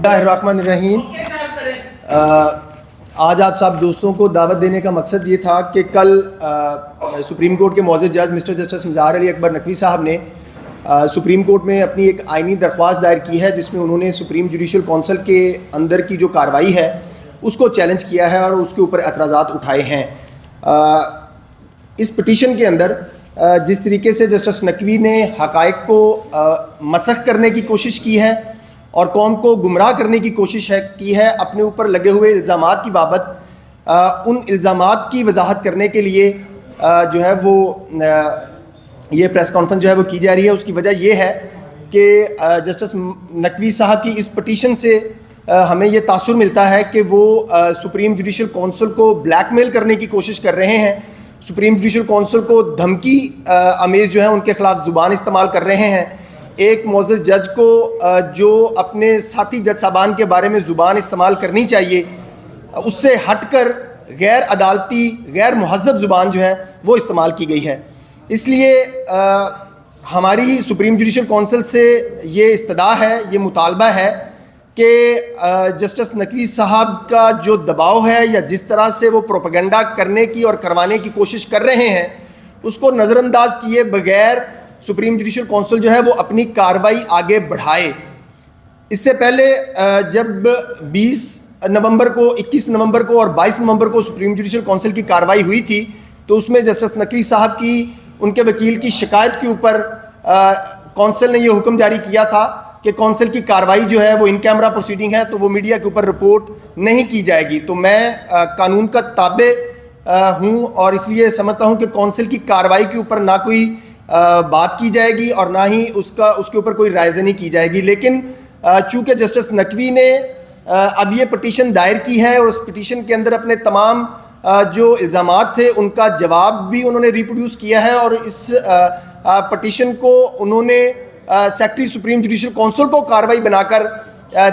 بسم اللہ الرحمن الرحیم۔ آج آپ سب دوستوں کو دعوت دینے کا مقصد یہ تھا کہ کل سپریم کورٹ کے معزز جج مسٹر جسٹس مظہر علی اکبر نقوی صاحب نے سپریم کورٹ میں اپنی ایک آئینی درخواست دائر کی ہے، جس میں انہوں نے سپریم جوڈیشل کونسل کے اندر کی جو کارروائی ہے اس کو چیلنج کیا ہے اور اس کے اوپر اعتراضات اٹھائے ہیں۔ اس پٹیشن کے اندر جس طریقے سے جسٹس نقوی نے حقائق کو مسخ کرنے کی کوشش کی ہے اور قوم کو گمراہ کرنے کی کوشش کی ہے، اپنے اوپر لگے ہوئے الزامات کی بابت ان الزامات کی وضاحت کرنے کے لیے جو ہے وہ یہ پریس کانفرنس جو ہے وہ کی جا رہی ہے۔ اس کی وجہ یہ ہے کہ جسٹس نقوی صاحب کی اس پٹیشن سے ہمیں یہ تاثر ملتا ہے کہ وہ سپریم جوڈیشل کونسل کو بلیک میل کرنے کی کوشش کر رہے ہیں، سپریم جوڈیشل کونسل کو دھمکی آمیز جو ہے ان کے خلاف زبان استعمال کر رہے ہیں۔ ایک معزز جج کو جو اپنے ساتھی جج صاحبان کے بارے میں زبان استعمال کرنی چاہیے، اس سے ہٹ کر غیر عدالتی غیر مہذب زبان جو ہے وہ استعمال کی گئی ہے۔ اس لیے ہماری سپریم جوڈیشل کونسل سے یہ استدعا ہے، یہ مطالبہ ہے کہ جسٹس نقوی صاحب کا جو دباؤ ہے یا جس طرح سے وہ پروپیگنڈا کرنے کی اور کروانے کی کوشش کر رہے ہیں، اس کو نظر انداز کیے بغیر سپریم جوڈیشل کونسل جو ہے وہ اپنی کارروائی آگے بڑھائے۔ اس سے پہلے جب 20 نومبر کو، 21 نومبر کو اور 22 نومبر کو سپریم جوڈیشل کونسل کی کارروائی ہوئی تھی، تو اس میں جسٹس نقوی صاحب کی ان کے وکیل کی شکایت کے اوپر کونسل نے یہ حکم جاری کیا تھا کہ کونسل کی کارروائی جو ہے وہ ان کیمرہ پروسیڈنگ ہے، تو وہ میڈیا کے اوپر رپورٹ نہیں کی جائے گی۔ تو میں قانون کا تابع ہوں اور اس لیے سمجھتا ہوں کہ کونسل کی کارروائی کے اوپر نہ کوئی بات کی جائے گی اور نہ ہی اس کے اوپر کوئی رائے زنی کی جائے گی۔ لیکن چونکہ جسٹس نقوی نے اب یہ پٹیشن دائر کی ہے اور اس پٹیشن کے اندر اپنے تمام جو الزامات تھے ان کا جواب بھی انہوں نے ریپروڈیوس کیا ہے، اور اس پٹیشن کو انہوں نے سیکرٹری سپریم جوڈیشل کونسل کو کارروائی بنا کر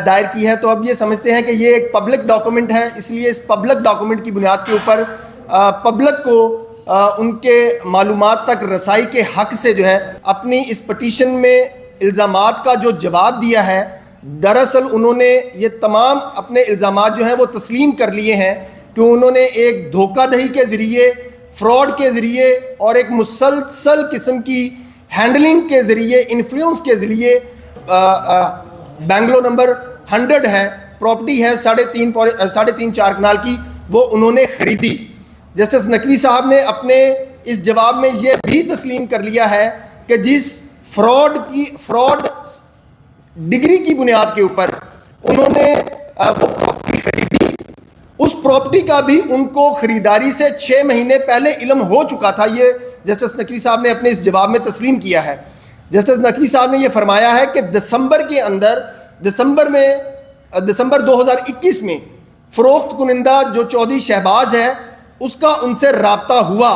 دائر کی ہے، تو اب یہ سمجھتے ہیں کہ یہ ایک پبلک ڈاکومنٹ ہے، اس لیے اس پبلک ڈاکومنٹ کی بنیاد کے اوپر پبلک کو ان کے معلومات تک رسائی کے حق سے جو ہے اپنی اس پٹیشن میں الزامات کا جو جواب دیا ہے، دراصل انہوں نے یہ تمام اپنے الزامات جو ہیں وہ تسلیم کر لیے ہیں کہ انہوں نے ایک دھوکہ دہی کے ذریعے، فراڈ کے ذریعے اور ایک مسلسل قسم کی ہینڈلنگ کے ذریعے، انفلوئنس کے ذریعے بنگلو نمبر 100 ہے، پراپرٹی ہے 3.5-4 کنال کی، وہ انہوں نے خریدی۔ جسٹس نقوی صاحب نے اپنے اس جواب میں یہ بھی تسلیم کر لیا ہے کہ جس فراڈ ڈگری کی بنیاد کے اوپر انہوں نے وہ پراپرٹی خریدی، اس پراپرٹی کا بھی ان کو خریداری سے 6 مہینے پہلے علم ہو چکا تھا۔ یہ جسٹس نقوی صاحب نے اپنے اس جواب میں تسلیم کیا ہے۔ جسٹس نقوی صاحب نے یہ فرمایا ہے کہ دسمبر کے اندر، دسمبر 2021 میں فروخت کنندہ جو چودھری شہباز ہے اس کا ان سے رابطہ ہوا۔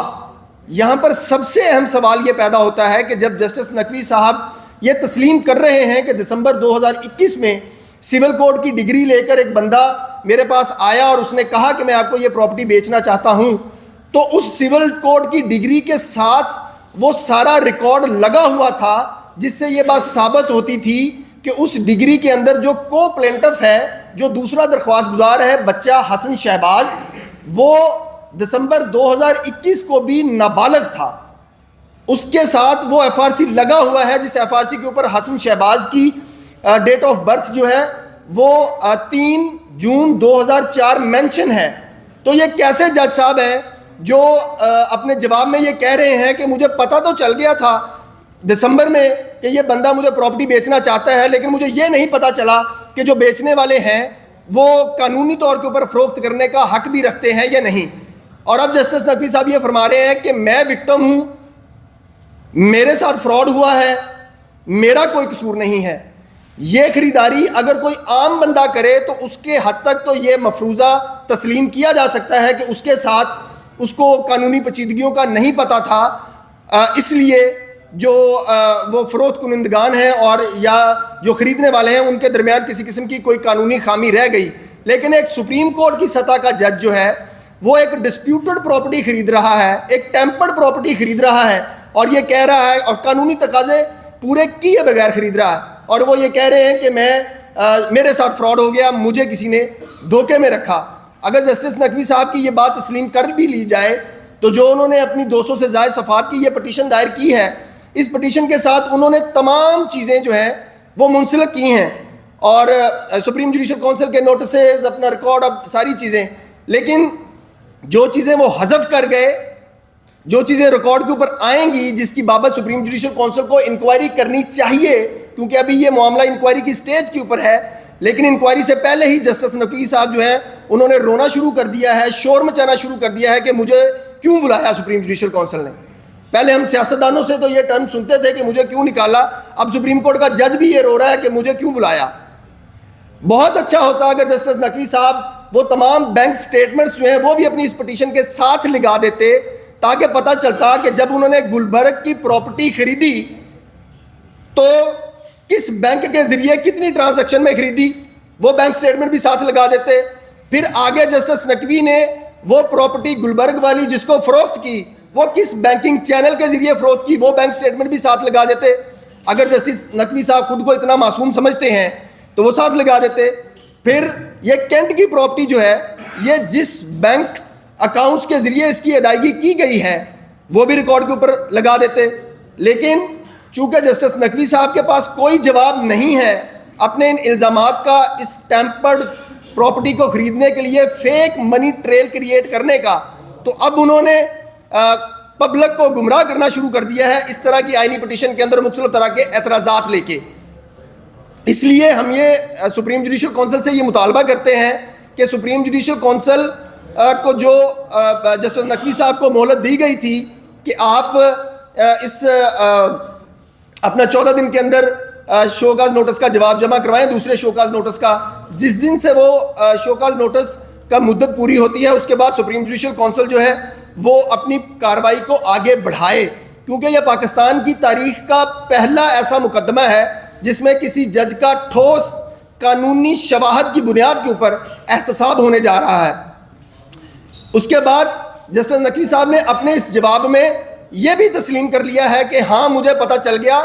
یہاں پر سب سے اہم سوال یہ پیدا ہوتا ہے کہ جب جسٹس نقوی صاحب یہ تسلیم کر رہے ہیں کہ دسمبر 2021 میں سول کوڈ کی ڈگری لے کر ایک بندہ میرے پاس آیا اور اس نے کہا کہ میں آپ کو یہ پراپرٹی بیچنا چاہتا ہوں، تو اس سول کوڈ کی ڈگری کے ساتھ وہ سارا ریکارڈ لگا ہوا تھا، جس سے یہ بات ثابت ہوتی تھی کہ اس ڈگری کے اندر جو کو پلینٹف ہے، جو دوسرا درخواست گزار ہے بچہ حسن شہباز، وہ دسمبر 2021 کو بھی نابالغ تھا۔ اس کے ساتھ وہ ایف آر سی لگا ہوا ہے، جس ایف آر سی کے اوپر حسن شہباز کی ڈیٹ آف برتھ جو ہے وہ 3 جون 2004 مینشن ہے۔ تو یہ کیسے جج صاحب ہیں جو اپنے جواب میں یہ کہہ رہے ہیں کہ مجھے پتہ تو چل گیا تھا دسمبر میں کہ یہ بندہ مجھے پراپرٹی بیچنا چاہتا ہے، لیکن مجھے یہ نہیں پتہ چلا کہ جو بیچنے والے ہیں وہ قانونی طور کے اوپر فروخت کرنے کا حق بھی رکھتے ہیں یا نہیں۔ اور اب جسٹس نقوی صاحب یہ فرما رہے ہیں کہ میں وکٹم ہوں، میرے ساتھ فراڈ ہوا ہے، میرا کوئی قصور نہیں ہے۔ یہ خریداری اگر کوئی عام بندہ کرے تو اس کے حد تک تو یہ مفروضہ تسلیم کیا جا سکتا ہے کہ اس کے ساتھ اس کو قانونی پیچیدگیوں کا نہیں پتہ تھا، اس لیے جو وہ فروخت کنندگان ہیں اور یا جو خریدنے والے ہیں ان کے درمیان کسی قسم کی کوئی قانونی خامی رہ گئی۔ لیکن ایک سپریم کورٹ کی سطح کا جج جو ہے وہ ایک ڈسپیوٹڈ پراپرٹی خرید رہا ہے، ایک ٹیمپرڈ پراپرٹی خرید رہا ہے اور یہ کہہ رہا ہے اور قانونی تقاضے پورے کیے بغیر خرید رہا ہے، اور وہ یہ کہہ رہے ہیں کہ میں میرے ساتھ فراڈ ہو گیا, مجھے کسی نے دھوکے میں رکھا. اگر جسٹس نقوی صاحب کی یہ بات تسلیم کر بھی لی جائے تو جو انہوں نے اپنی 200 سے زائد صفحات کی یہ پٹیشن دائر کی ہے, اس پٹیشن کے ساتھ انہوں نے تمام چیزیں جو ہیں وہ منسلک کی ہیں, اور سپریم جوڈیشل کونسل کے نوٹسز, اپنا ریکارڈ, اب ساری چیزیں, لیکن جو چیزیں وہ حذف کر گئے, جو چیزیں ریکارڈ کے اوپر آئیں گی جس کی بابت سپریم جوڈیشل کونسل کو انکوائری کرنی چاہیے, کیونکہ ابھی یہ معاملہ انکوائری کی سٹیج کے اوپر ہے, لیکن انکوائری سے پہلے ہی جسٹس نقوی صاحب جو ہیں انہوں نے رونا شروع کر دیا ہے, شور مچانا شروع کر دیا ہے کہ مجھے کیوں بلایا سپریم جوڈیشل کونسل نے. پہلے ہم سیاستدانوں سے تو یہ ٹرم سنتے تھے کہ مجھے کیوں نکالا, اب سپریم کورٹ کا جج بھی یہ رو رہا ہے کہ مجھے کیوں بلایا. بہت اچھا ہوتا اگر جسٹس نقوی صاحب وہ تمام بینک سٹیٹمنٹس جو ہیں وہ بھی اپنی اس پٹیشن کے ساتھ لگا دیتے, تاکہ پتہ چلتا کہ جب انہوں نے گلبرگ کی پراپرٹی خریدی تو کس بینک کے ذریعے کتنی ٹرانزیکشن میں خریدی, وہ بینک سٹیٹمنٹ بھی ساتھ لگا دیتے. پھر آگے جسٹس نقوی نے وہ پراپرٹی گلبرگ والی جس کو فروخت کی وہ کس بینکنگ چینل کے ذریعے فروخت کی, وہ بینک سٹیٹمنٹ بھی ساتھ لگا دیتے. اگر جسٹس نقوی صاحب خود کو اتنا معصوم سمجھتے ہیں تو وہ ساتھ لگا دیتے. پھر یہ کینٹ کی پراپرٹی جو ہے یہ جس بینک اکاؤنٹس کے ذریعے اس کی ادائیگی کی گئی ہے وہ بھی ریکارڈ کے اوپر لگا دیتے. لیکن چونکہ جسٹس نقوی صاحب کے پاس کوئی جواب نہیں ہے اپنے ان الزامات کا, اس ٹیمپرڈ پراپرٹی کو خریدنے کے لیے فیک منی ٹریل کریٹ کرنے کا, تو اب انہوں نے پبلک کو گمراہ کرنا شروع کر دیا ہے اس طرح کی آئینی پٹیشن کے اندر مختلف طرح کے اعتراضات لے کے. اس لیے ہم یہ سپریم جوڈیشل کونسل سے یہ مطالبہ کرتے ہیں کہ سپریم جوڈیشل کونسل کو جو جسٹس نقوی صاحب کو مہلت دی گئی تھی کہ آپ اس اپنا 14 دن کے اندر شوکاز نوٹس کا جواب جمع کروائیں, دوسرے شوکاز نوٹس کا, جس دن سے وہ شوکاز نوٹس کا مدت پوری ہوتی ہے اس کے بعد سپریم جوڈیشل کونسل جو ہے وہ اپنی کارروائی کو آگے بڑھائے, کیونکہ یہ پاکستان کی تاریخ کا پہلا ایسا مقدمہ ہے جس میں کسی جج کا ٹھوس قانونی شواہد کی بنیاد کے اوپر احتساب ہونے جا رہا ہے. اس کے بعد جسٹس نقوی صاحب نے اپنے اس جواب میں یہ بھی تسلیم کر لیا ہے کہ ہاں مجھے پتہ چل گیا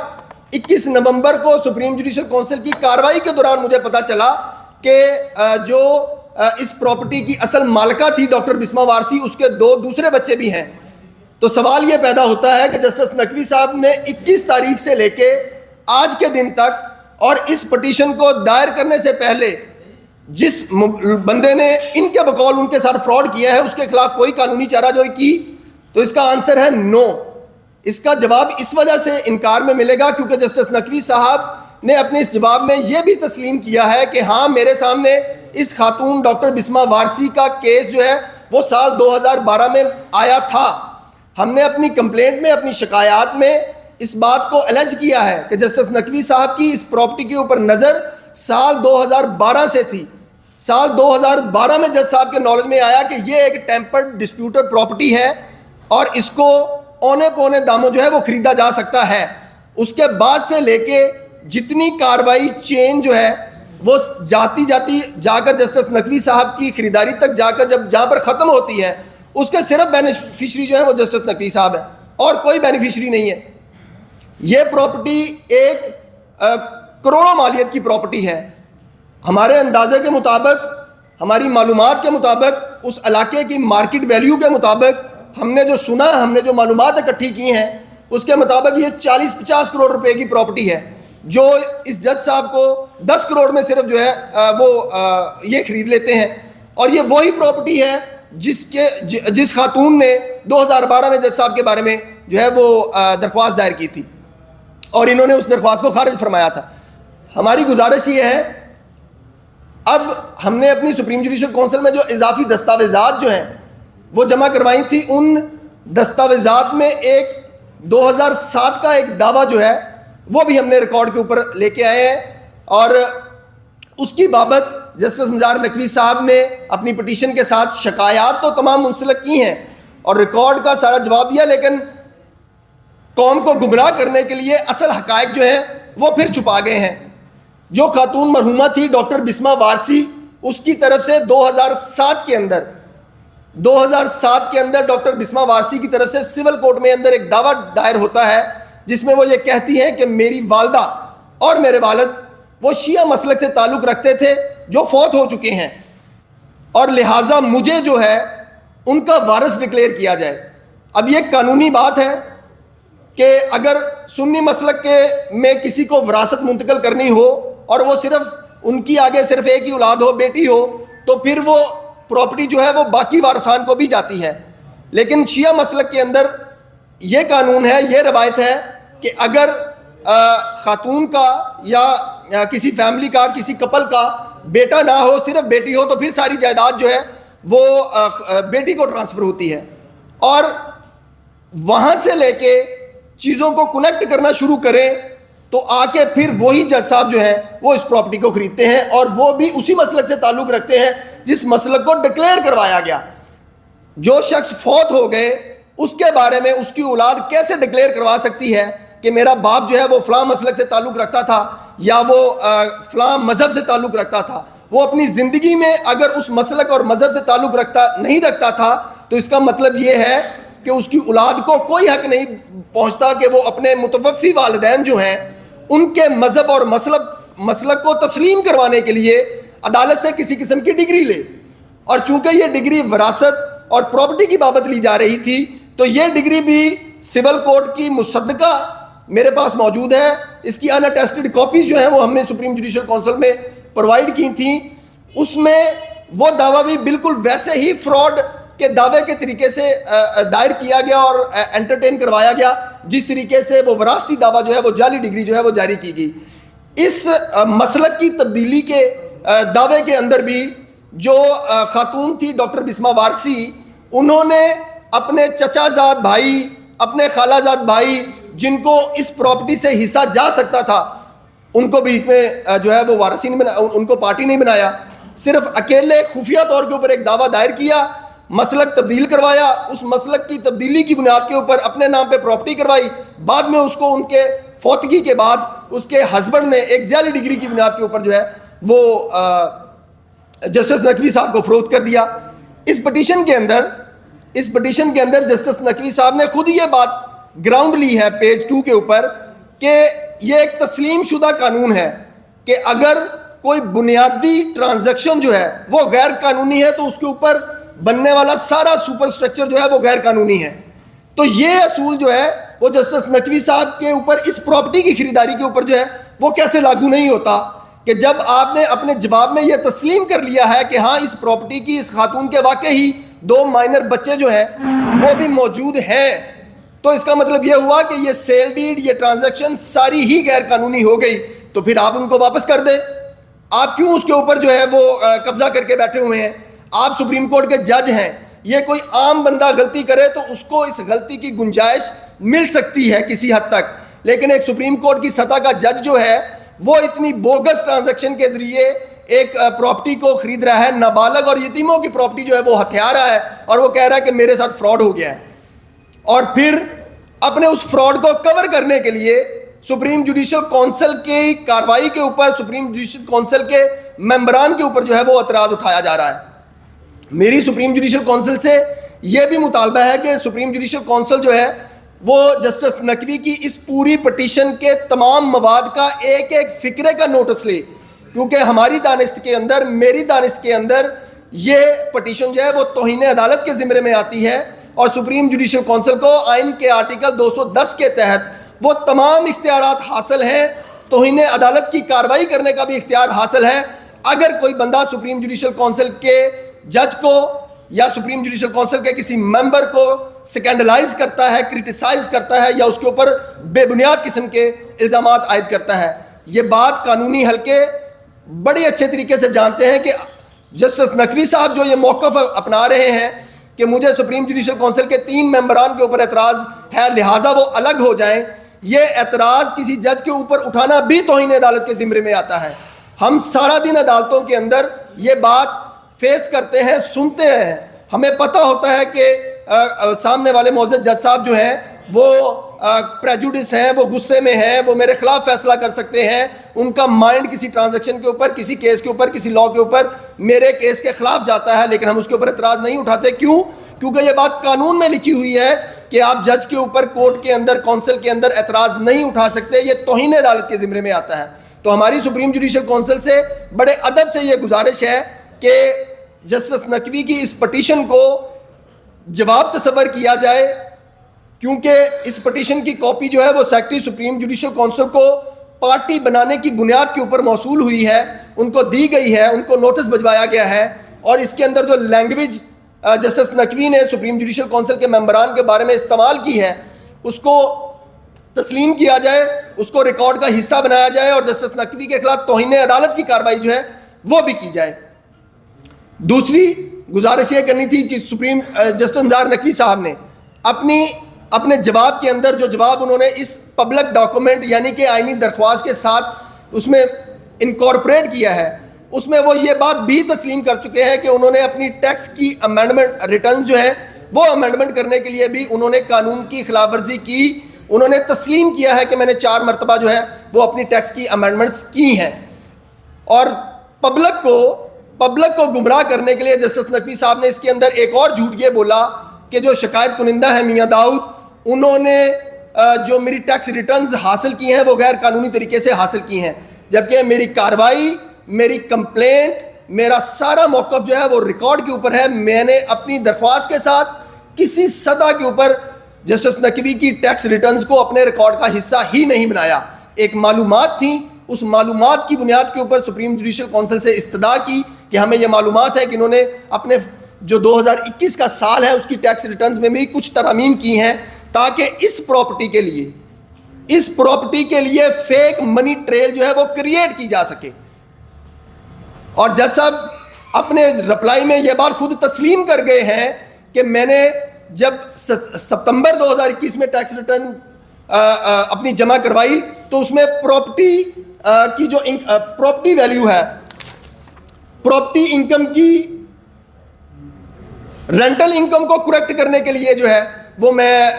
21 نومبر کو سپریم جوڈیشل کونسل کی کارروائی کے دوران مجھے پتہ چلا کہ جو اس پراپرٹی کی اصل مالکہ تھی ڈاکٹر بسمہ وارثی, اس کے 2 دوسرے بچے بھی ہیں. تو سوال یہ پیدا ہوتا ہے کہ جسٹس نقوی صاحب نے 21 تاریخ سے لے کے آج کے دن تک اور اس پٹیشن کو دائر کرنے سے پہلے جس بندے نے ان کے بقول ان کے ساتھ فراڈ کیا ہے اس کے خلاف کوئی قانونی چارہ جوئی کی, تو اس کا آنسر ہے نو. اس کا جواب اس وجہ سے انکار میں ملے گا کیونکہ جسٹس نقوی صاحب نے اپنے اس جواب میں یہ بھی تسلیم کیا ہے کہ ہاں میرے سامنے اس خاتون ڈاکٹر بسمہ وارثی کا کیس جو ہے وہ سال 2012 میں آیا تھا. ہم نے اپنی کمپلینٹ میں, اپنی شکایات میں اس بات کو الج کیا ہے کہ جسٹس نقوی صاحب کی اس پراپرٹی کے اوپر نظر سال 2012 سے تھی. سال 2012 میں جج صاحب کے نالج میں آیا کہ یہ ایک ٹیمپرڈ ڈسپیوٹڈ پراپرٹی ہے اور اس کو اونے پونے داموں جو ہے وہ خریدا جا سکتا ہے. اس کے بعد سے لے کے جتنی کاروائی چین جو ہے وہ جاتی جا کر جسٹس نقوی صاحب کی خریداری تک جا کر جہاں پر ختم ہوتی ہے اس کے صرف بینیفیشری جو ہے وہ جسٹس نقوی صاحب ہے اور کوئی بینیفیشری نہیں ہے. یہ پراپرٹی ایک کروڑوں مالیت کی پراپرٹی ہے. ہمارے اندازے کے مطابق, ہماری معلومات کے مطابق, اس علاقے کی مارکیٹ ویلیو کے مطابق, ہم نے جو سنا, ہم نے جو معلومات اکٹھی کی ہیں اس کے مطابق یہ 40-50 کروڑ روپے کی پراپرٹی ہے جو اس جج صاحب کو 10 کروڑ میں صرف جو ہے وہ یہ خرید لیتے ہیں. اور یہ وہی پراپرٹی ہے جس خاتون نے 2012 میں جج صاحب کے بارے میں جو ہے وہ درخواست دائر کی تھی اور انہوں نے اس درخواست کو خارج فرمایا تھا. ہماری گزارش یہ ہے, اب ہم نے اپنی سپریم جوڈیشل کونسل میں جو اضافی دستاویزات جو ہیں وہ جمع کروائی تھی, ان دستاویزات میں ایک 2007 کا ایک دعویٰ جو ہے وہ بھی ہم نے ریکارڈ کے اوپر لے کے آئے ہیں اور اس کی بابت جسٹس مزار نقوی صاحب نے اپنی پٹیشن کے ساتھ شکایات تو تمام منسلک کی ہیں اور ریکارڈ کا سارا جواب دیا, لیکن قوم کو گمراہ کرنے کے لیے اصل حقائق جو ہیں وہ پھر چھپا گئے ہیں. جو خاتون مرحومہ تھی ڈاکٹر بسمہ وارثی, اس کی طرف سے 2007 کے اندر ڈاکٹر بسمہ وارثی کی طرف سے سول کورٹ میں اندر ایک دعویٰ دائر ہوتا ہے جس میں وہ یہ کہتی ہیں کہ میری والدہ اور میرے والد وہ شیعہ مسلک سے تعلق رکھتے تھے جو فوت ہو چکے ہیں، اور لہٰذا مجھے جو ہے ان کا وارث ڈکلیئر کیا جائے۔ اب یہ قانونی بات ہے کہ اگر سنی مسلک کے میں کسی کو وراثت منتقل کرنی ہو اور وہ صرف ان کی آگے صرف ایک ہی اولاد ہو، بیٹی ہو، تو پھر وہ پراپرٹی جو ہے وہ باقی وارثان کو بھی جاتی ہے۔ لیکن شیعہ مسلک کے اندر یہ قانون ہے، یہ روایت ہے کہ اگر خاتون کا یا کسی فیملی کا، کسی کپل کا بیٹا نہ ہو، صرف بیٹی ہو، تو پھر ساری جائیداد جو ہے وہ بیٹی کو ٹرانسفر ہوتی ہے، اور وہاں سے لے کے چیزوں کو کنیکٹ کرنا شروع کریں تو آ کے پھر وہی جج صاحب جو ہیں وہ اس پراپرٹی کو خریدتے ہیں، اور وہ بھی اسی مسلک سے تعلق رکھتے ہیں جس مسلک کو ڈکلیئر کروایا گیا۔ جو شخص فوت ہو گئے اس کے بارے میں اس کی اولاد کیسے ڈکلیئر کروا سکتی ہے کہ میرا باپ جو ہے وہ فلاں مسلک سے تعلق رکھتا تھا یا وہ فلاں مذہب سے تعلق رکھتا تھا؟ وہ اپنی زندگی میں اگر اس مسلک اور مذہب سے تعلق نہیں رکھتا تھا تو اس کا مطلب یہ ہے کہ اس کی اولاد کو کوئی حق نہیں پہنچتا کہ وہ اپنے متوفی والدین جو ہیں ان کے مذہب اور مسلک کو تسلیم کروانے کے لیے عدالت سے کسی قسم کی ڈگری لے۔ اور چونکہ یہ ڈگری وراثت اور پراپرٹی کی بابت لی جا رہی تھی تو یہ ڈگری بھی سول کوڈ کی مصدقہ میرے پاس موجود ہے، اس کی اناٹیسٹڈ کاپیز جو ہیں وہ ہم نے سپریم جوڈیشل کونسل میں پرووائڈ کی تھیں۔ اس میں وہ دعویٰ بھی بالکل ویسے ہی فراڈ کے دعوے کے طریقے سے دائر کیا گیا اور انٹرٹین کروایا گیا جس طریقے سے وہ وراثتی دعویٰ جو ہے وہ جعلی ڈگری جو ہے وہ جاری کی گئی۔ اس مسلک کی تبدیلی کے دعوے کے اندر بھی جو خاتون تھی ڈاکٹر بسمہ وارثی، انہوں نے اپنے چچا زاد بھائی، اپنے خالہ زاد بھائی جن کو اس پراپرٹی سے حصہ جا سکتا تھا ان کو بیچ میں جو ہے وہ وارثی نہیں بنایا، ان کو پارٹی نہیں بنایا، صرف اکیلے خفیہ طور کے اوپر ایک دعویٰ دائر کیا، مسلک تبدیل کروایا، اس مسلک کی تبدیلی کی بنیاد کے اوپر اپنے نام پہ پراپرٹی کروائی، بعد میں اس کو ان کے فوتگی کے بعد اس کے ہسبینڈ نے ایک جعلی ڈگری کی بنیاد کے اوپر جو ہے وہ جسٹس نقوی صاحب کو فروخت کر دیا۔ اس پٹیشن کے اندر جسٹس نقوی صاحب نے خود یہ بات گراؤنڈ لی ہے پیج 2 کے اوپر کہ یہ ایک تسلیم شدہ قانون ہے کہ اگر کوئی بنیادی ٹرانزیکشن جو ہے وہ غیر قانونی ہے تو اس کے اوپر بننے والا سارا سپر سٹرکچر جو ہے وہ غیر قانونی ہے۔ تو یہ اصول جو ہے وہ جسٹس نقوی صاحب کے اوپر اس پراپرٹی کی خریداری کے اوپر جو ہے وہ کیسے لاگو نہیں ہوتا کہ جب آپ نے اپنے جواب میں یہ تسلیم کر لیا ہے کہ ہاں اس پراپرٹی کی اس خاتون کے واقعی 2 مائنر بچے جو ہیں وہ بھی موجود ہیں، تو اس کا مطلب یہ ہوا کہ یہ سیل ڈیڈ، یہ ٹرانزیکشن ساری ہی غیر قانونی ہو گئی، تو پھر آپ ان کو واپس کر دیں۔ آپ کیوں اس کے اوپر جو ہے وہ قبضہ کر کے بیٹھے ہوئے ہیں؟ آپ سپریم کورٹ کے جج ہیں، یہ کوئی عام بندہ غلطی کرے تو اس کو اس غلطی کی گنجائش مل سکتی ہے کسی حد تک، لیکن ایک سپریم کورٹ کی سطح کا جج جو ہے وہ اتنی بوگس ٹرانزیکشن کے ذریعے ایک پراپرٹی کو خرید رہا ہے، نابالغ اور یتیموں کی پراپرٹی جو ہے وہ ہتھیا رہا ہے، اور وہ کہہ رہا ہے کہ میرے ساتھ فراڈ ہو گیا ہے، اور پھر اپنے اس فراڈ کو کور کرنے کے لیے سپریم جوڈیشل کونسل کی کارروائی کے اوپر، سپریم جوڈیشل کونسل کے ممبران کے اوپر جو ہے وہ اعتراض اٹھایا جا رہا ہے۔ میری سپریم جوڈیشل کونسل سے یہ بھی مطالبہ ہے کہ سپریم جوڈیشل کونسل جو ہے وہ جسٹس نقوی کی اس پوری پٹیشن کے تمام مواد کا ایک ایک فقرے کا نوٹس لے، کیونکہ ہماری دانست کے اندر، میری دانست کے اندر یہ پٹیشن جو ہے وہ توہین عدالت کے زمرے میں آتی ہے، اور سپریم جوڈیشل کونسل کو آئین کے آرٹیکل 210 کے تحت وہ تمام اختیارات حاصل ہیں، توہین عدالت کی کارروائی کرنے کا بھی اختیار حاصل ہے۔ اگر کوئی بندہ سپریم جوڈیشل کونسل کے جج کو یا سپریم جوڈیشل کونسل کے کسی ممبر کو سکینڈلائز کرتا ہے، کرٹیسائز کرتا ہے، یا اس کے اوپر بے بنیاد قسم کے الزامات عائد کرتا ہے، یہ بات قانونی حلقے بڑے اچھے طریقے سے جانتے ہیں کہ جسٹس نقوی صاحب جو یہ موقف اپنا رہے ہیں کہ مجھے سپریم جوڈیشل کونسل کے 3 ممبران کے اوپر اعتراض ہے لہٰذا وہ الگ ہو جائیں، یہ اعتراض کسی جج کے اوپر اٹھانا بھی توہین عدالت کے زمرے میں آتا ہے۔ ہم سارا دن عدالتوں کے اندر یہ بات فیس کرتے ہیں، سنتے ہیں، ہمیں پتہ ہوتا ہے کہ سامنے والے معزز جج صاحب جو ہیں وہ پریجوڈس ہیں، وہ غصے میں ہیں، وہ میرے خلاف فیصلہ کر سکتے ہیں، ان کا مائنڈ کسی ٹرانزیکشن کے اوپر، کسی کیس کے اوپر، کسی لاء کے اوپر میرے کیس کے خلاف جاتا ہے، لیکن ہم اس کے اوپر اعتراض نہیں اٹھاتے۔ کیوں؟ کیونکہ یہ بات قانون میں لکھی ہوئی ہے کہ آپ جج کے اوپر، کورٹ کے اندر، کونسل کے اندر اعتراض نہیں اٹھا سکتے، یہ توہین عدالت کے زمرے میں آتا ہے۔ تو ہماری سپریم جوڈیشل کونسل سے بڑے ادب سے یہ گزارش ہے کہ جسٹس نقوی کی اس پٹیشن کو جواب تصور کیا جائے، کیونکہ اس پٹیشن کی کاپی جو ہے وہ سیکرٹری سپریم جوڈیشل کونسل کو پارٹی بنانے کی بنیاد کے اوپر موصول ہوئی ہے، ان کو دی گئی ہے، ان کو نوٹس بھجوایا گیا ہے، اور اس کے اندر جو لینگویج جسٹس نقوی نے سپریم جوڈیشل کونسل کے ممبران کے بارے میں استعمال کی ہے اس کو تسلیم کیا جائے، اس کو ریکارڈ کا حصہ بنایا جائے، اور جسٹس نقوی کے خلاف توہین عدالت کی کارروائی جو ہے وہ بھی کی جائے۔ دوسری گزارش یہ کرنی تھی کہ سپریم جسٹس نثار نقوی صاحب نے اپنے جواب کے اندر جو جواب انہوں نے اس پبلک ڈاکومنٹ یعنی کہ آئینی درخواست کے ساتھ اس میں انکارپوریٹ کیا ہے، اس میں وہ یہ بات بھی تسلیم کر چکے ہیں کہ انہوں نے اپنی ٹیکس کی امینڈمنٹ ریٹرن جو ہے وہ امینڈمنٹ کرنے کے لیے بھی انہوں نے قانون کی خلاف ورزی کی، انہوں نے تسلیم کیا ہے کہ میں نے 4 مرتبہ جو ہے وہ اپنی ٹیکس کی امینڈمنٹس کی ہیں۔ اور پبلک کو گمراہ کرنے کے لیے جسٹس نقوی صاحب نے اس کے اندر ایک اور جھوٹ یہ بولا کہ جو شکایت کنندہ ہے میاں داؤد، انہوں نے جو میری ٹیکس ریٹرنز حاصل کی ہیں وہ غیر قانونی طریقے سے حاصل کی ہیں، جبکہ میری کارروائی، میری کمپلینٹ، میرا سارا موقف جو ہے وہ ریکارڈ کے اوپر ہے۔ میں نے اپنی درخواست کے ساتھ کسی سطح کے اوپر جسٹس نقوی کی ٹیکس ریٹرنز کو اپنے ریکارڈ کا حصہ ہی نہیں بنایا۔ ایک معلومات تھیں، اس معلومات کی بنیاد کے اوپر سپریم جوڈیشل کونسل سے استدعا کی کہ ہمیں یہ معلومات ہے کہ انہوں نے اپنے جو 2021 کا سال ہے اس کی ٹیکس ریٹرنز میں بھی کچھ ترامیم کی ہیں تاکہ اس پراپرٹی کے لیے فیک منی ٹریل جو ہے وہ کریٹ کی جا سکے۔ اور جج صاحب اپنے رپلائی میں یہ بات خود تسلیم کر گئے ہیں کہ میں نے جب ستمبر 2021 میں ٹیکس ریٹرن اپنی جمع کروائی تو اس میں پراپرٹی کی جو پراپرٹی ویلیو ہے، پراپرٹی انکم کی رینٹل انکم کو کریکٹ کرنے کے لیے جو ہے وہ میں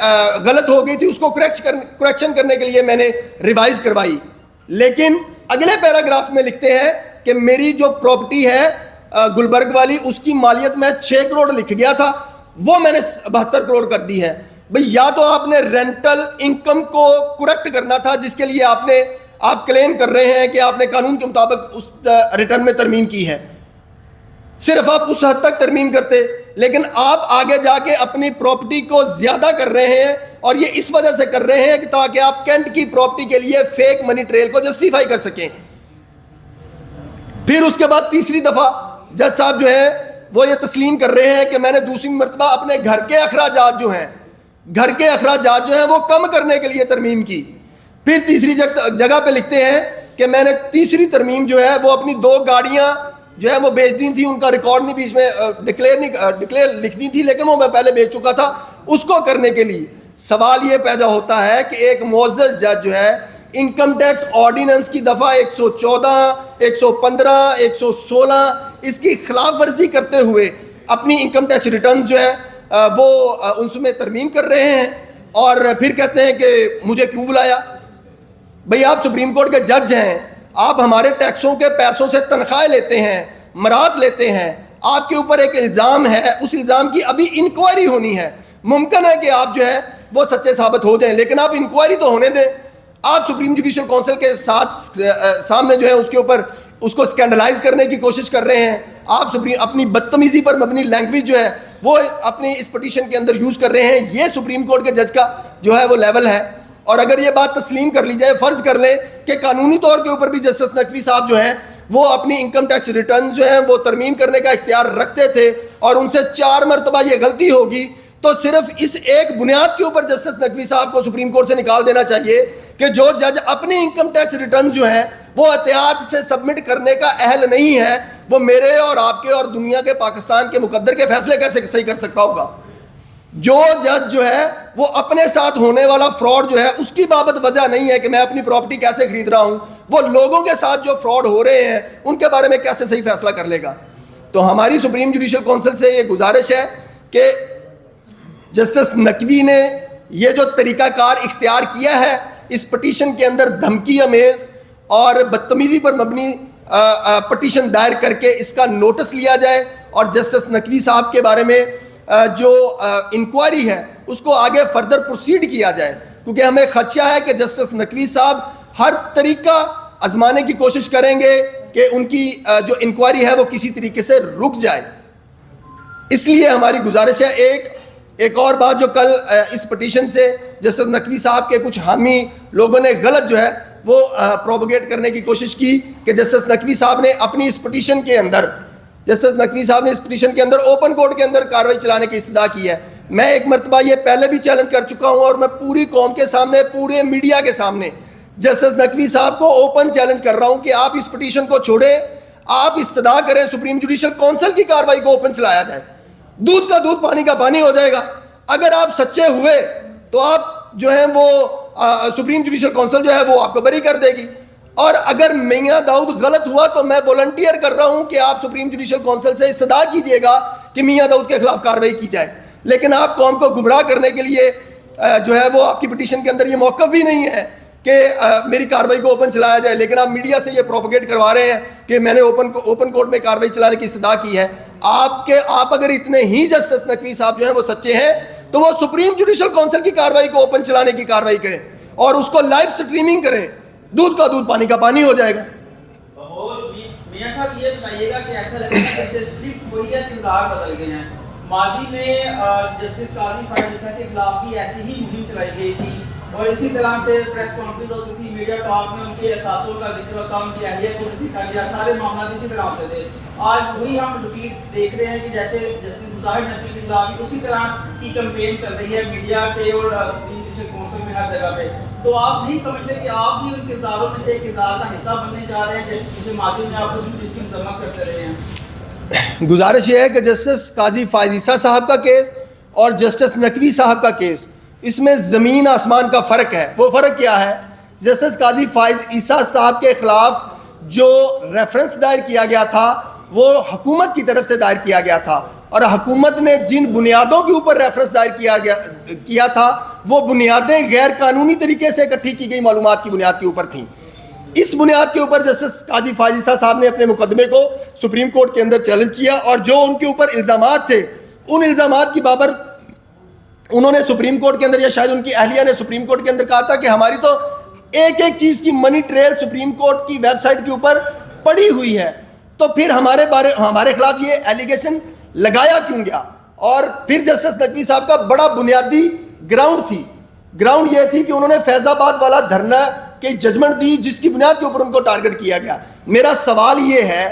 غلط ہو گئی تھی، اس کو کریکشن کرنے کے لیے میں نے ریوائز کروائی، لیکن اگلے پیراگراف میں لکھتے ہیں کہ میری جو پراپرٹی ہے گلبرگ والی اس کی مالیت میں 6 کروڑ لکھ گیا تھا، وہ میں نے 72 کروڑ کر دی ہے۔ بھئی یا تو آپ نے رینٹل انکم کو کریکٹ کرنا تھا جس کے لیے آپ کلیم کر رہے ہیں کہ آپ نے قانون کے مطابق اس ریٹرن میں ترمیم کی ہے، صرف آپ اس حد تک ترمیم کرتے، لیکن آپ آگے جا کے اپنی پراپرٹی کو زیادہ کر رہے ہیں، اور یہ اس وجہ سے کر رہے ہیں کہ تاکہ آپ کینٹ کی پراپرٹی کے لیے فیک منی ٹریل کو جسٹیفائی کر سکیں۔ پھر اس کے بعد تیسری دفعہ جج صاحب جو ہے وہ یہ تسلیم کر رہے ہیں کہ میں نے دوسری مرتبہ اپنے گھر کے اخراجات جو ہیں وہ کم کرنے کے لیے ترمیم کی۔ پھر تیسری جگہ پہ لکھتے ہیں کہ میں نے تیسری ترمیم جو ہے وہ اپنی 2 گاڑیاں جو ہے وہ بیچ دی تھی، ان کا ریکارڈ نہیں بیچ میں ڈکلیئر لکھنی تھی لیکن وہ میں پہلے بیچ چکا تھا، اس کو کرنے کے لیے سوال یہ پیدا ہوتا ہے کہ ایک معزز جج جو ہے انکم ٹیکس آرڈیننس کی دفعہ 114، 115، 116 اس کی خلاف ورزی کرتے ہوئے اپنی انکم ٹیکس ریٹرنز جو ہے وہ ان میں ترمیم کر رہے ہیں، اور پھر کہتے ہیں کہ مجھے کیوں بلایا۔ بھئی آپ سپریم کورٹ کے جج ہیں، آپ ہمارے ٹیکسوں کے پیسوں سے تنخواہیں لیتے ہیں، مراد لیتے ہیں، آپ کے اوپر ایک الزام ہے، اس الزام کی ابھی انکوائری ہونی ہے، ممکن ہے کہ آپ جو ہے وہ سچے ثابت ہو جائیں، لیکن آپ انکوائری تو ہونے دیں۔ آپ سپریم جوڈیشل کونسل کے سامنے جو ہے اس کے اوپر اس کو اسکینڈلائز کرنے کی کوشش کر رہے ہیں، آپ اپنی بدتمیزی پر مبنی لینگویج جو ہے وہ اپنی اس پٹیشن کے اندر یوز کر رہے ہیں۔ یہ سپریم کورٹ کے جج کا جو ہے وہ لیول ہے، اور اگر یہ بات تسلیم کر لی جائے، فرض کر لیں کہ قانونی طور کے اوپر بھی جسٹس نقوی صاحب جو ہیں وہ اپنی انکم ٹیکس ریٹرنز جو ہیں وہ ترمیم کرنے کا اختیار رکھتے تھے اور ان سے 4 مرتبہ یہ غلطی ہوگی، تو صرف اس ایک بنیاد کے اوپر جسٹس نقوی صاحب کو سپریم کورٹ سے نکال دینا چاہیے کہ جو جج اپنی انکم ٹیکس ریٹرن جو ہیں وہ احتیاط سے سبمٹ کرنے کا اہل نہیں ہے، وہ میرے اور آپ کے اور دنیا کے پاکستان کے مقدر کے فیصلے کیسے صحیح کر سکتا ہوگا۔ جو جج جو ہے وہ اپنے ساتھ ہونے والا فراڈ جو ہے اس کی بابت وجہ نہیں ہے کہ میں اپنی پراپرٹی کیسے خرید رہا ہوں، وہ لوگوں کے ساتھ جو فراڈ ہو رہے ہیں ان کے بارے میں کیسے صحیح فیصلہ کر لے گا۔ تو ہماری سپریم جوڈیشل کونسل سے یہ گزارش ہے کہ جسٹس نقوی نے یہ جو طریقہ کار اختیار کیا ہے اس پٹیشن کے اندر دھمکی امیز اور بدتمیزی پر مبنی پٹیشن دائر کر کے اس کا نوٹس لیا جائے، اور جسٹس نقوی صاحب کے بارے میں جو انکوائری ہے اس کو آگے فردر پروسیڈ کیا جائے، کیونکہ ہمیں خدشہ ہے کہ جسٹس نقوی صاحب ہر طریقہ آزمانے کی کوشش کریں گے کہ ان کی جو انکوائری ہے وہ کسی طریقے سے رک جائے. اس لیے ہماری گزارش ہے. ایک اور بات جو کل اس پٹیشن سے جسٹس نقوی صاحب کے کچھ حامی لوگوں نے غلط جو ہے وہ پروپیگیٹ کرنے کی کوشش کی کہ جسٹس نقوی صاحب نے اپنی اس پٹیشن کے اندر اوپن کورٹ کے اندر کارروائی چلانے کی استدعا کی ہے. میں ایک مرتبہ یہ پہلے بھی چیلنج کر چکا ہوں اور میں پوری قوم کے سامنے, پورے میڈیا کے سامنے جسٹس نقوی صاحب کو اوپن چیلنج کر رہا ہوں کہ آپ اس پٹیشن کو چھوڑیں, آپ استدعا کریں سپریم جوڈیشل کونسل کی کارروائی کو اوپن چلایا جائے. دودھ کا دودھ پانی کا پانی ہو جائے گا. اگر آپ سچے ہوئے تو آپ جو ہیں وہ سپریم جوڈیشل کونسل جو ہے وہ آپ کو بری کر دے گی, اور اگر میاں داؤد غلط ہوا تو میں والنٹیئر کر رہا ہوں کہ آپ سپریم جوڈیشل کونسل سے استدعا کیجئے گا کہ میاں داؤد کے خلاف کارروائی کی جائے. لیکن آپ قوم کو گمراہ کرنے کے لیے جو ہے وہ آپ کی پٹیشن کے اندر یہ موقف بھی نہیں ہے کہ میری کارروائی کو اوپن چلایا جائے, لیکن آپ میڈیا سے یہ پروپیگیٹ کروا رہے ہیں کہ میں نے اوپن کورٹ میں کارروائی چلانے کی استدعا کی ہے. آپ اگر اتنے ہی جسٹس نقوی صاحب جو ہیں وہ سچے ہیں تو وہ سپریم جوڈیشل کونسل کی کارروائی کو اوپن چلانے کی کارروائی کریں اور اس کو لائیو سٹریمنگ کریں. دودھ کا دودھ پانی کا پانی ہو جائے گا. میاں صاحب یہ بتائیے گا کہ ایسا لگتا ہے کہ صرف وہی کردار بدل گئے ہیں. ماضی میں جسٹس قاضی فائز کے خلاف بھی ایسی ہی مہم چلائی گئی تھی اور اسی طرح سے پریس کانفرنس ہوتی تھی, میڈیا ٹاک میں ان کے احساسوں کا ذکر ہوتا, ان کی اہلیت کو ذکر کیا, سارے معاملات اسی طرح ہوتے تھے. آج وہی ہم ریپیٹ دیکھ رہے ہیں کہ جیسے جسٹس مظاہر نقوی کے خلاف بھی اسی طرح کی کمپین چل رہی ہے میڈیا پہ اور سپریم جوڈیشل کونسل میں ہر جگہ پہ. تو آپ نہیں سمجھتے کہ آپ بھی ان کرداروں میں سے ایک کردار کا حصہ بننے جا رہے ہیں جسے ماضی میں آپ خود جس کی مذمت کرتے رہے ہیں؟ گزارش یہ ہے کہ جسٹس قاضی فائز عیسیٰ صاحب کا کیس اور جسٹس نقوی صاحب کا کیس, اس میں زمین آسمان کا فرق ہے. وہ فرق کیا ہے؟ جسٹس قاضی فائز عیسیٰ صاحب کے خلاف جو ریفرنس دائر کیا گیا تھا وہ حکومت کی طرف سے دائر کیا گیا تھا, اور حکومت نے جن بنیادوں کے اوپر ریفرنس دائر کیا تھا وہ بنیادیں غیر قانونی طریقے سے اکٹھی کی گئی معلومات کی بنیاد کے اوپر تھیں. اس بنیاد کے اوپر جسٹس قاضی فائز عیسیٰ صاحب نے اپنے مقدمے کو سپریم کورٹ کے اندر چیلنج کیا, اور جو ان کے اوپر الزامات تھے ان الزامات کی بابر انہوں نے سپریم کورٹ کے اندر, یا شاید ان کی اہلیہ نے سپریم کورٹ کے اندر کہا تھا کہ ہماری تو ایک ایک چیز کی منی ٹریل سپریم کورٹ کی ویب سائٹ کے اوپر پڑی ہوئی ہے, تو پھر ہمارے خلاف یہ ایلیگیشن لگایا کیوں گیا. اور پھر جسٹس نقوی صاحب کا بڑا بنیادی گراؤنڈ یہ تھی کہ انہوں نے فیض آباد والا دھرنا کی ججمنٹ دی جس کی بنیاد کے اوپر ان کو ٹارگٹ کیا گیا. میرا سوال یہ ہے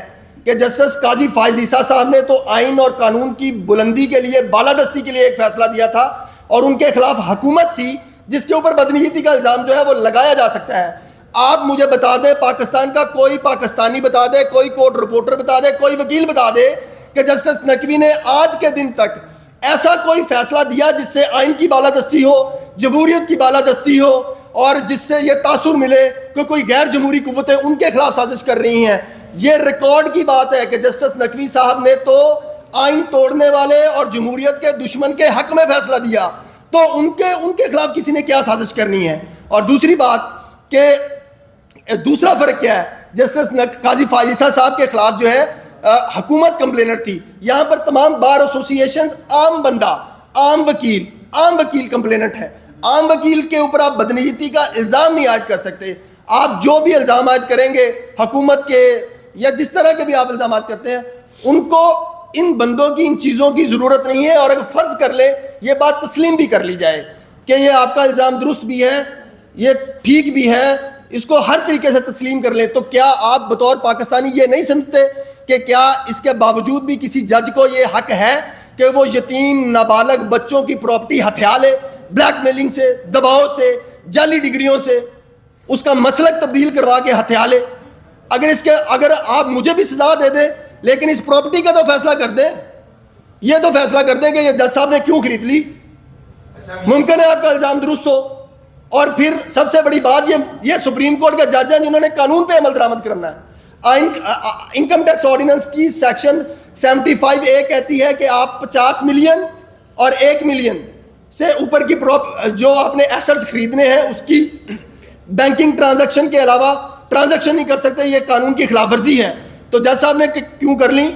کہ جسٹس قاضی فائز عیسیٰ صاحب نے تو آئین اور قانون کی بلندی کے لیے, بالادستی کے لیے ایک فیصلہ دیا تھا, اور ان کے خلاف حکومت تھی جس کے اوپر بدنیتی کا الزام جو ہے وہ لگایا جا سکتا ہے. آپ مجھے بتا دیں, پاکستان کا کوئی پاکستانی بتا دے, کوئی کورٹ رپورٹر بتا دے, کوئی وکیل بتا دے کہ جسٹس نقوی نے آج کے دن تک ایسا کوئی فیصلہ دیا جس سے آئین کی بالادستی ہو, جمہوریت کی بالادستی ہو, اور جس سے یہ تاثر ملے کہ کوئی غیر جمہوری قوتیں ان کے خلاف سازش کر رہی ہیں. یہ ریکارڈ کی بات ہے کہ جسٹس نقوی صاحب نے تو آئین توڑنے والے اور جمہوریت کے دشمن کے حق میں فیصلہ دیا, تو ان کے خلاف کسی نے کیا سازش کرنی ہے. اور دوسری بات کہ دوسرا فرق کیا ہے, جسٹس قاضی فائز عیسیٰ صاحب کے خلاف جو ہے حکومت کمپلینر تھی, یہاں پر تمام بار ایسوسیشنز عام بندہ, عام وکیل کمپلیننٹ ہے. عام وکیل کے اوپر آپ بدنیتی کا الزام نہیں عائد کر سکتے. آپ جو بھی الزام عائد کریں گے حکومت کے یا جس طرح کے بھی آپ الزامات کرتے ہیں, ان کو ان بندوں کی ان چیزوں کی ضرورت نہیں ہے. اور اگر فرض کر لے, یہ بات تسلیم بھی کر لی جائے کہ یہ آپ کا الزام درست بھی ہے, یہ ٹھیک بھی ہے, اس کو ہر طریقے سے تسلیم کر لیں, تو کیا آپ بطور پاکستانی یہ نہیں سمجھتے کہ کیا اس کے باوجود بھی کسی جج کو یہ حق ہے کہ وہ یتیم نابالغ بچوں کی پراپرٹی ہتھیا لے, بلیک میلنگ سے, دباؤ سے, جعلی ڈگریوں سے اس کا مسلک تبدیل کروا کے ہتھیا لے. اگر آپ مجھے بھی سزا دے دیں لیکن اس پراپرٹی کا تو فیصلہ کر دیں, یہ تو فیصلہ کر دیں کہ یہ جج صاحب نے کیوں خرید لی. ممکن ہے آپ کا الزام درست ہو, اور پھر سب سے بڑی بات یہ سپریم کورٹ کے جج ہیں جنہوں نے قانون پہ عمل درآمد کرنا ہے. انکم ٹیکس آرڈیننس کی سیکشن 75A کہتی ہے کہ آپ 50 ملین اور 1 ملین سے اوپر کی جو آپ نے ایسٹس خریدنے ہیں اس کی بینکنگ ٹرانزیکشن کے علاوہ ٹرانزیکشن نہیں کر سکتے. یہ قانون کی خلاف ورزی ہے. تو جج صاحب نے کیوں کر لیں؟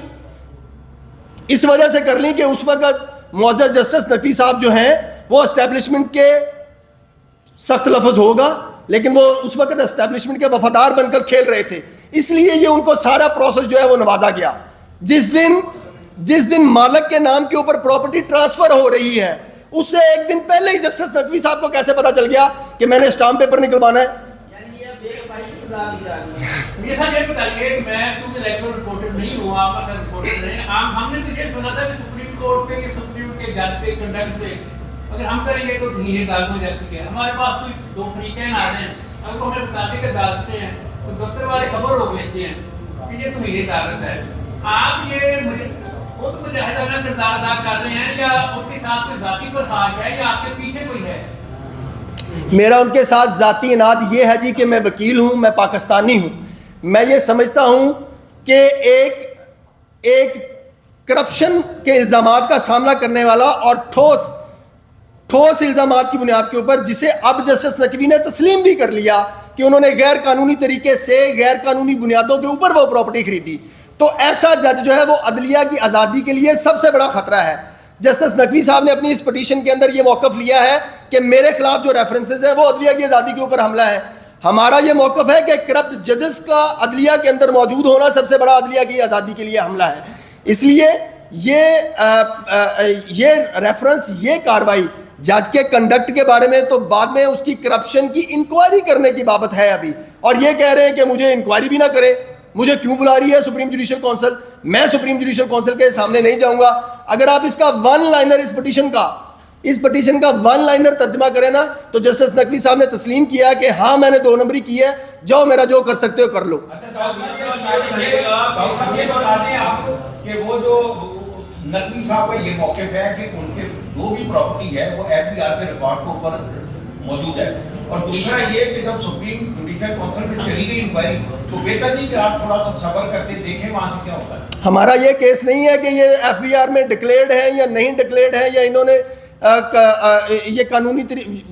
اس وجہ سے کر لیں کہ اس وقت معزز جسٹس نقوی صاحب جو ہیں وہ اسٹیبلشمنٹ کے سخت لفظ ہوگا لیکن وہ اس وقت اسٹیبلشمنٹ کے وفادار بن کر کھیل رہے تھے، اس لیے یہ ان کو سارا پروسیس جو ہے وہ نوازا گیا. جس دن مالک کے نام کے اوپر پراپرٹی ٹرانسفر ہو رہی ہے اس سے ایک دن پہلے ہی جسٹس نقوی صاحب کو کیسے پتا چل گیا کہ میں نے اسٹامپ پیپر نکلوانا ہے؟ یعنی یہ بے وفائی کی سزا دی جا رہی ہے. یہ سر یہ بتائیے کہ میں کیونکہ الیکٹرل رپورٹر نہیں ہوں، آپ کا رپورٹر نہیں، ہم نے تو یہ سنا تھا کہ سپریم کورٹ پہ کہ سپریم کے جج پہ کنڈکٹ پہ اگر ہم کریں گے تو دھیرے دار ہو جاتی ہے. ہمارے پاس کوئی دو فریقین آ رہے ہیں، اگر وہ ہمیں بتاتے کہ ڈالتے ہیں تو دفتر والے خبر ہو بھیجتے ہیں کہ یہ دھیرے دارت ہے. آپ یہ خود مجاہدانہ کردار ادا کر رہے ہیں یا ان کے ساتھ کوئی ذاتی خواہش ہے یا آپ کے پیچھے کوئی ہے؟ میرا ان کے ساتھ ذاتی اناد یہ ہے جی کہ میں وکیل ہوں، میں پاکستانی ہوں. میں یہ سمجھتا ہوں کہ ایک کرپشن کے الزامات کا سامنا کرنے والا اور ٹھوس الزامات کی بنیاد کے اوپر، جسے اب جسٹس نقوی نے تسلیم بھی کر لیا کہ انہوں نے غیر قانونی طریقے سے غیر قانونی بنیادوں کے اوپر وہ پراپرٹی خریدی، تو ایسا جج جو ہے وہ عدلیہ کی آزادی کے لیے سب سے بڑا خطرہ ہے. جسٹس نقوی صاحب نے اپنی اس پٹیشن کے اندر یہ موقف لیا ہے کہ میرے خلاف جو ریفرنسز ہیں وہ عدلیہ کی آزادی کے اوپر حملہ ہے. ہمارا یہ موقف ہے کہ کرپٹ ججز کا عدلیہ کے اندر موجود ہونا سب سے بڑا عدلیہ کی آزادی کے لیے حملہ ہے. اس لیے یہ ریفرنس، یہ کاروائی جج کے کنڈکٹ کے بارے میں تو بعد میں اس کی کرپشن کی انکوائری کرنے کی بابت ہے ابھی، اور یہ کہہ رہے ہیں کہ مجھے انکوائری بھی نہ کرے. مجھے کیوں بلا رہی ہے سپریم جوڈیشل کونسل؟ میں سپریم جوڈیشل کونسل کے سامنے نہیں جاؤں گا. اگر آپ اس کا ون لائنر اس پٹیشن کا ون لائنر ترجمہ کریں نا تو جسٹس نقوی صاحب نے تسلیم کیا کہ ہاں میں نے 2 نمبری کی ہے، جاؤ میرا جو کر سکتے ہو کر لو. کہ وہ جو نقوی صاحب کا یہ موقف ہے کہ ان کے جو بھی پراپرٹی ہے وہ ایف بی آر کے ریکارڈ کے اوپر موجود ہے، اور دوسرا یہ کہ جب سپریم جوڈیشل کونسل میں چلی گئی انکوائری تو بہتر نہیں کہ آپ تھوڑا سا صبر کرتے دیکھیں وہاں سے کیا ہوتا ہے. ہمارا یہ کیس نہیں ہے کہ یہ ایف بی آر میں ڈکلیئرڈ ہے یا نہیں ڈکلیئرڈ ہے، یا انہوں نے یہ قانونی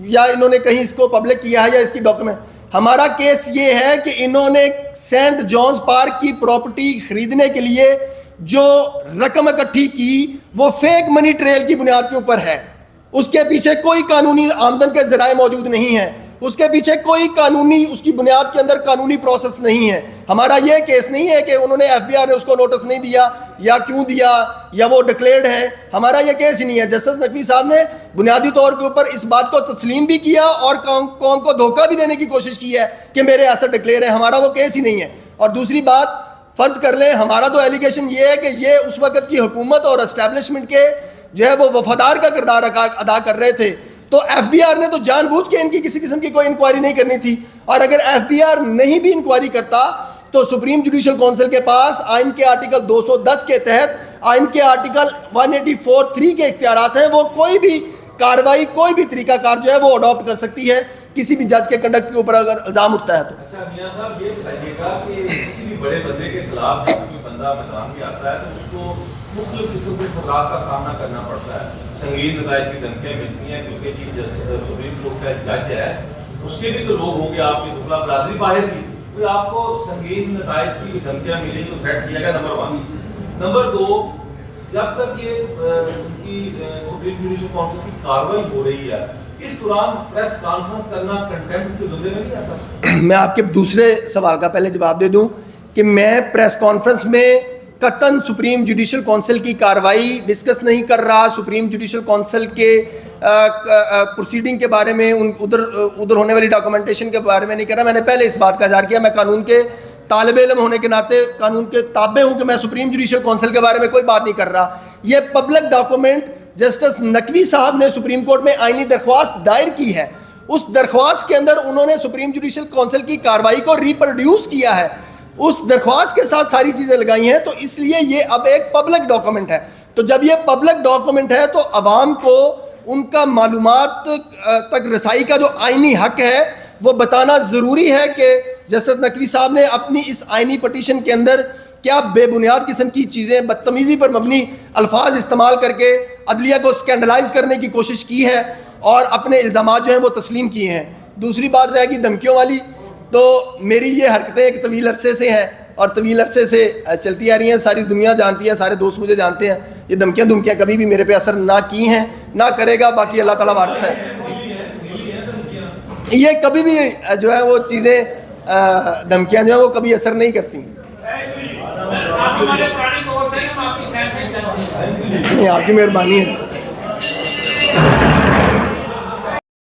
یا انہوں نے کہیں اس کو پبلک کیا ہے یا اس کی ڈاکومنٹ. ہمارا کیس یہ ہے کہ انہوں نے سینٹ جانز پارک کی پراپرٹی خریدنے کے لیے جو رقم اکٹھی کی وہ فیک منی ٹریل کی بنیاد کے اوپر ہے. اس کے پیچھے کوئی قانونی آمدن کے ذرائع موجود نہیں ہیں، اس کے پیچھے کوئی قانونی، اس کی بنیاد کے اندر قانونی پروسیس نہیں ہے. ہمارا یہ کیس نہیں ہے کہ انہوں نے ایف بی آر نے اس کو نوٹس نہیں دیا یا کیوں دیا یا وہ ڈکلیئرڈ ہے. ہمارا یہ کیس ہی نہیں ہے. جسٹس نقوی صاحب نے بنیادی طور کے اوپر اس بات کو تسلیم بھی کیا اور قوم کو دھوکہ بھی دینے کی کوشش کی ہے کہ میرے ایسے ڈکلیئر ہے. ہمارا وہ کیس ہی نہیں ہے. اور دوسری بات فرض کر لیں، ہمارا تو ایلیگیشن یہ ہے کہ یہ اس وقت کی حکومت اور اسٹیبلشمنٹ کے جو ہے وہ وفادار کا کردار ادا کر رہے تھے، تو ایف بی آر نے تو جان بوجھ کے ان کی کسی قسم کی کوئی انکوائری نہیں کرنی تھی. اور اگر ایف بی آر نہیں بھی انکوائری کرتا تو سپریم جوڈیشل کونسل کے پاس آئین کے آرٹیکل 210 کے تحت آئین کے آرٹیکل 184(3) کے اختیارات ہیں. وہ کوئی بھی کاروائی، کوئی بھی طریقہ کار جو ہے وہ اڈاپٹ کر سکتی ہے کسی بھی جج کے کنڈکٹ کے اوپر اگر الزام اٹھتا ہے تو. اچھا میاں صاحب یہ بتائیے گا کہ کسی بھی بڑے بندے کے خلاف جب کوئی بندہ میدان میں آتا ہے تو اس کو مختلف قسم کے خطرات کا سامنا کرنا پڑتا ہے. سنگین نتائج کی دھمکیاں ملتی ہیں کیونکہ چیف جسٹس سپریم کورٹ کا جج ہے، اس کے بھی تو لوگ ہوں گے آپ کی دکھلا برادری باہر کی، کوئی آپ کو سنگین نتائج کی دھمکیاں ملی تو تھریٹ کیا گیا. نمبر 1. نمبر 2، جب تک یہ سپریم جوڈیشل کونسل کی کاروائی ہو رہی ہے اس دوران پریس کانفرنس کرنا کنٹینٹ کے زمرے میں نہیں آتا؟ میں آپ کے دوسرے سوال کا پہلے جواب دے دوں کہ میں پریس کانفرنس میں قطعاً سپریم جوڈیشل کونسل کی کاروائی ڈسکس نہیں کر رہا. سپریم جوڈیشل کونسل کے پروسیڈنگ کے بارے میں، ادھر ہونے والی ڈاکومنٹیشن کے بارے میں نہیں کر رہا. میں نے پہلے اس بات کا اظہار کیا، میں قانون کے طالب علم ہونے کے ناطے قانون کے تابع ہوں کہ میں سپریم جوڈیشل کونسل کے بارے میں کوئی بات نہیں کر رہا. یہ پبلک ڈاکومنٹ جسٹس نقوی صاحب نے سپریم کورٹ میں آئینی درخواست دائر کی ہے. اس درخواست کے اندر انہوں نے سپریم جوڈیشل کونسل کی کاروائی کو ریپروڈیوس کیا ہے، اس درخواست کے ساتھ ساری چیزیں لگائی ہیں. تو اس لیے یہ اب ایک پبلک ڈاکومنٹ ہے. تو جب یہ پبلک ڈاکومنٹ ہے تو عوام کو ان کا معلومات تک رسائی کا جو آئینی حق ہے وہ بتانا ضروری ہے کہ جسٹس نقوی صاحب نے اپنی اس آئینی پٹیشن کے اندر کیا بے بنیاد قسم کی چیزیں، بدتمیزی پر مبنی الفاظ استعمال کر کے عدلیہ کو اسکینڈلائز کرنے کی کوشش کی ہے اور اپنے الزامات جو ہیں وہ تسلیم کیے ہیں. دوسری بات رہے گی دھمکیوں والی، تو میری یہ حرکتیں ایک طویل عرصے سے ہیں اور طویل عرصے سے چلتی آ رہی ہیں. ساری دنیا جانتی ہے، سارے دوست مجھے جانتے ہیں. یہ دھمکیاں کبھی بھی میرے پہ اثر نہ کی ہیں، نہ کرے گا. باقی اللہ تعالیٰ وارث ہے. یہ کبھی بھی جو ہے وہ چیزیں دھمکیاں جو ہیں وہ کبھی اثر نہیں کرتی. آپ ہمارے پرانی کو ہوتے ہیں، ہم آپ کی سینس کرتے ہیں. نہیں، آپ کی مہربانی ہے.